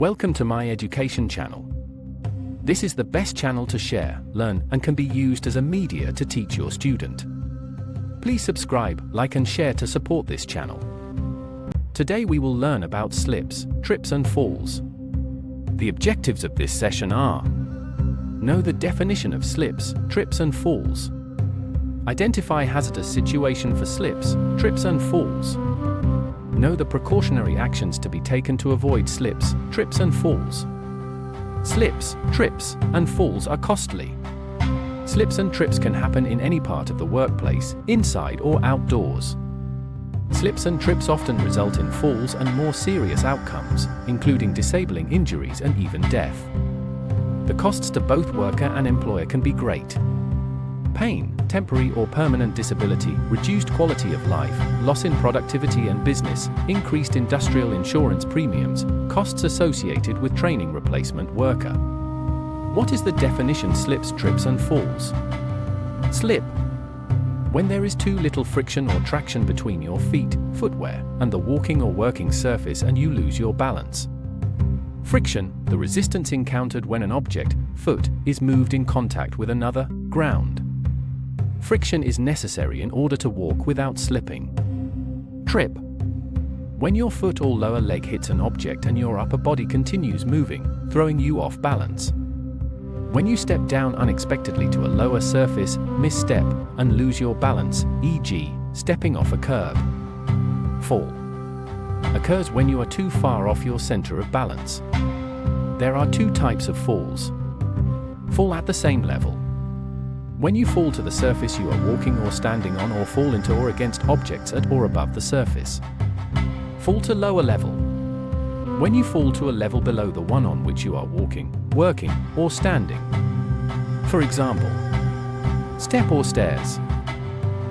Welcome to my education channel. This is the best channel to share, learn, and can be used as a media to teach your student. Please subscribe, like and share to support this channel. Today we will learn about slips, trips and falls. The objectives of this session are: know the definition of slips, trips and falls. Identify hazardous situation for slips, trips and falls. Know the precautionary actions to be taken to avoid slips, trips and falls. Slips, trips, and falls are costly. Slips and trips can happen in any part of the workplace, inside or outdoors. Slips and trips often result in falls and more serious outcomes, including disabling injuries and even death. The costs to both worker and employer can be great. Pain, temporary or permanent disability, reduced quality of life, loss in productivity and business, increased industrial insurance premiums, costs associated with training replacement worker. What is the definition slips, trips and falls? Slip: when there is too little friction or traction between your feet, footwear, and the walking or working surface and you lose your balance. Friction: the resistance encountered when an object, foot, is moved in contact with another, ground. Friction is necessary in order to walk without slipping. Trip: when your foot or lower leg hits an object and your upper body continues moving, throwing you off balance. When you step down unexpectedly to a lower surface, misstep, and lose your balance, e.g., stepping off a curb. Fall occurs when you are too far off your center of balance. There are two types of falls. Fall at the same level: when you fall to the surface you are walking or standing on, or fall into or against objects at or above the surface. Fall to lower level: when you fall to a level below the one on which you are walking, working, or standing. For example, step or stairs,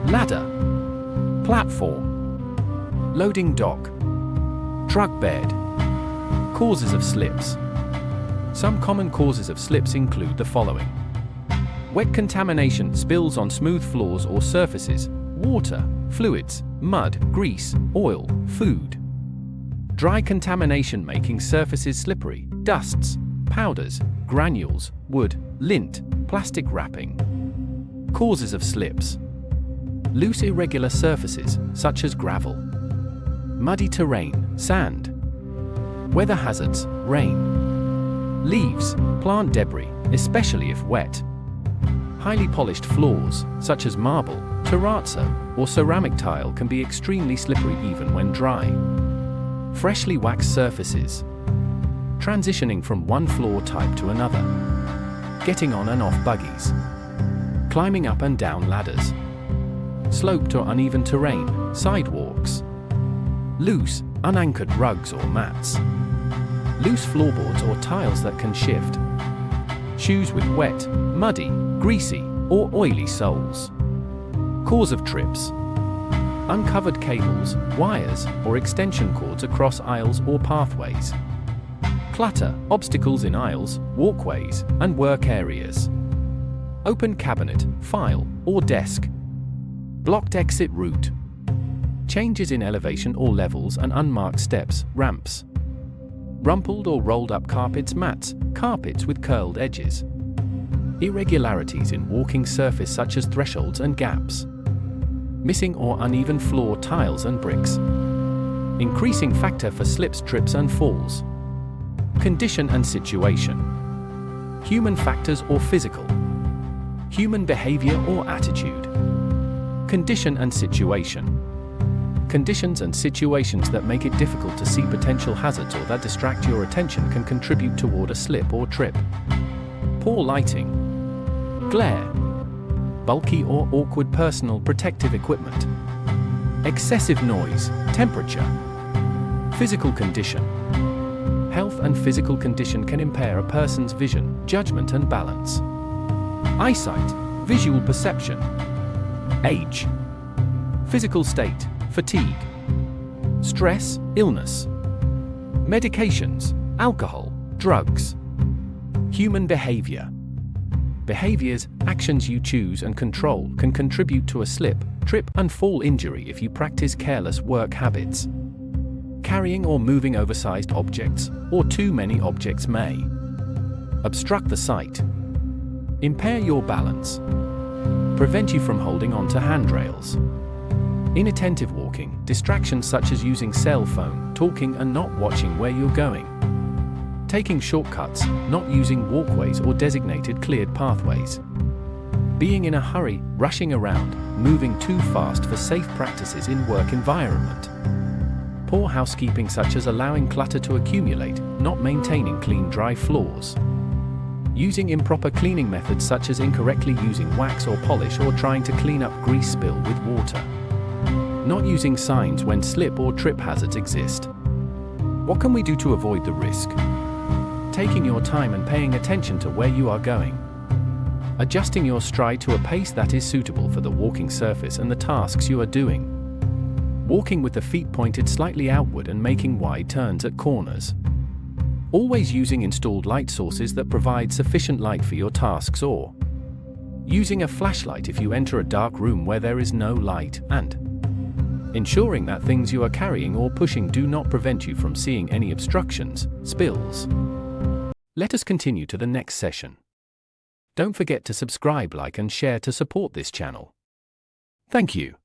ladder, platform, loading dock, truck bed. Causes of slips. Some common causes of slips include the following: wet contamination, spills on smooth floors or surfaces, water, fluids, mud, grease, oil, food. Dry contamination, making surfaces slippery, dusts, powders, granules, wood, lint, plastic wrapping. Causes of slips: loose irregular surfaces, such as gravel, muddy terrain, sand, weather hazards, rain, leaves, plant debris, especially if wet, highly polished floors, such as marble, terrazzo, or ceramic tile, can be extremely slippery even when dry. Freshly waxed surfaces. Transitioning from one floor type to another. Getting on and off buggies. Climbing up and down ladders. Sloped or uneven terrain, sidewalks. Loose, unanchored rugs or mats. Loose floorboards or tiles that can shift. Shoes with wet, muddy, greasy, or oily soles. Cause of trips: uncovered cables, wires, or extension cords across aisles or pathways. Clutter, obstacles in aisles, walkways, and work areas. Open cabinet, file, or desk. Blocked exit route. Changes in elevation or levels and unmarked steps, ramps. Rumpled or rolled up carpets, mats, carpets with curled edges. Irregularities in walking surface, such as thresholds and gaps. Missing or uneven floor tiles and bricks. Increasing factor for slips, trips and falls. Condition and situation. Human factors or physical. Human behavior or attitude. Condition and situation. Conditions and situations that make it difficult to see potential hazards or that distract your attention can contribute toward a slip or trip. Poor lighting. Glare. Bulky or awkward personal protective equipment. Excessive noise, temperature. Physical condition. Health and physical condition can impair a person's vision, judgment and balance. Eyesight, visual perception. Age. Physical state, fatigue. Stress, illness. Medications, alcohol, drugs. Human behavior. Behaviors, actions you choose and control, can contribute to a slip, trip, and fall injury if you practice careless work habits. Carrying or moving oversized objects, or too many objects may obstruct the sight, impair your balance, prevent you from holding onto handrails. Inattentive walking, distractions such as using cell phone, talking and not watching where you're going. Taking shortcuts, not using walkways or designated cleared pathways. Being in a hurry, rushing around, moving too fast for safe practices in work environment. Poor housekeeping such as allowing clutter to accumulate, not maintaining clean dry floors. Using improper cleaning methods such as incorrectly using wax or polish or trying to clean up grease spill with water. Not using signs when slip or trip hazards exist. What can we do to avoid the risk? Taking your time and paying attention to where you are going. Adjusting your stride to a pace that is suitable for the walking surface and the tasks you are doing. Walking with the feet pointed slightly outward and making wide turns at corners. Always using installed light sources that provide sufficient light for your tasks, or using a flashlight if you enter a dark room where there is no light, and ensuring that things you are carrying or pushing do not prevent you from seeing any obstructions, spills. Let us continue to the next session. Don't forget to subscribe, like and share to support this channel. Thank you.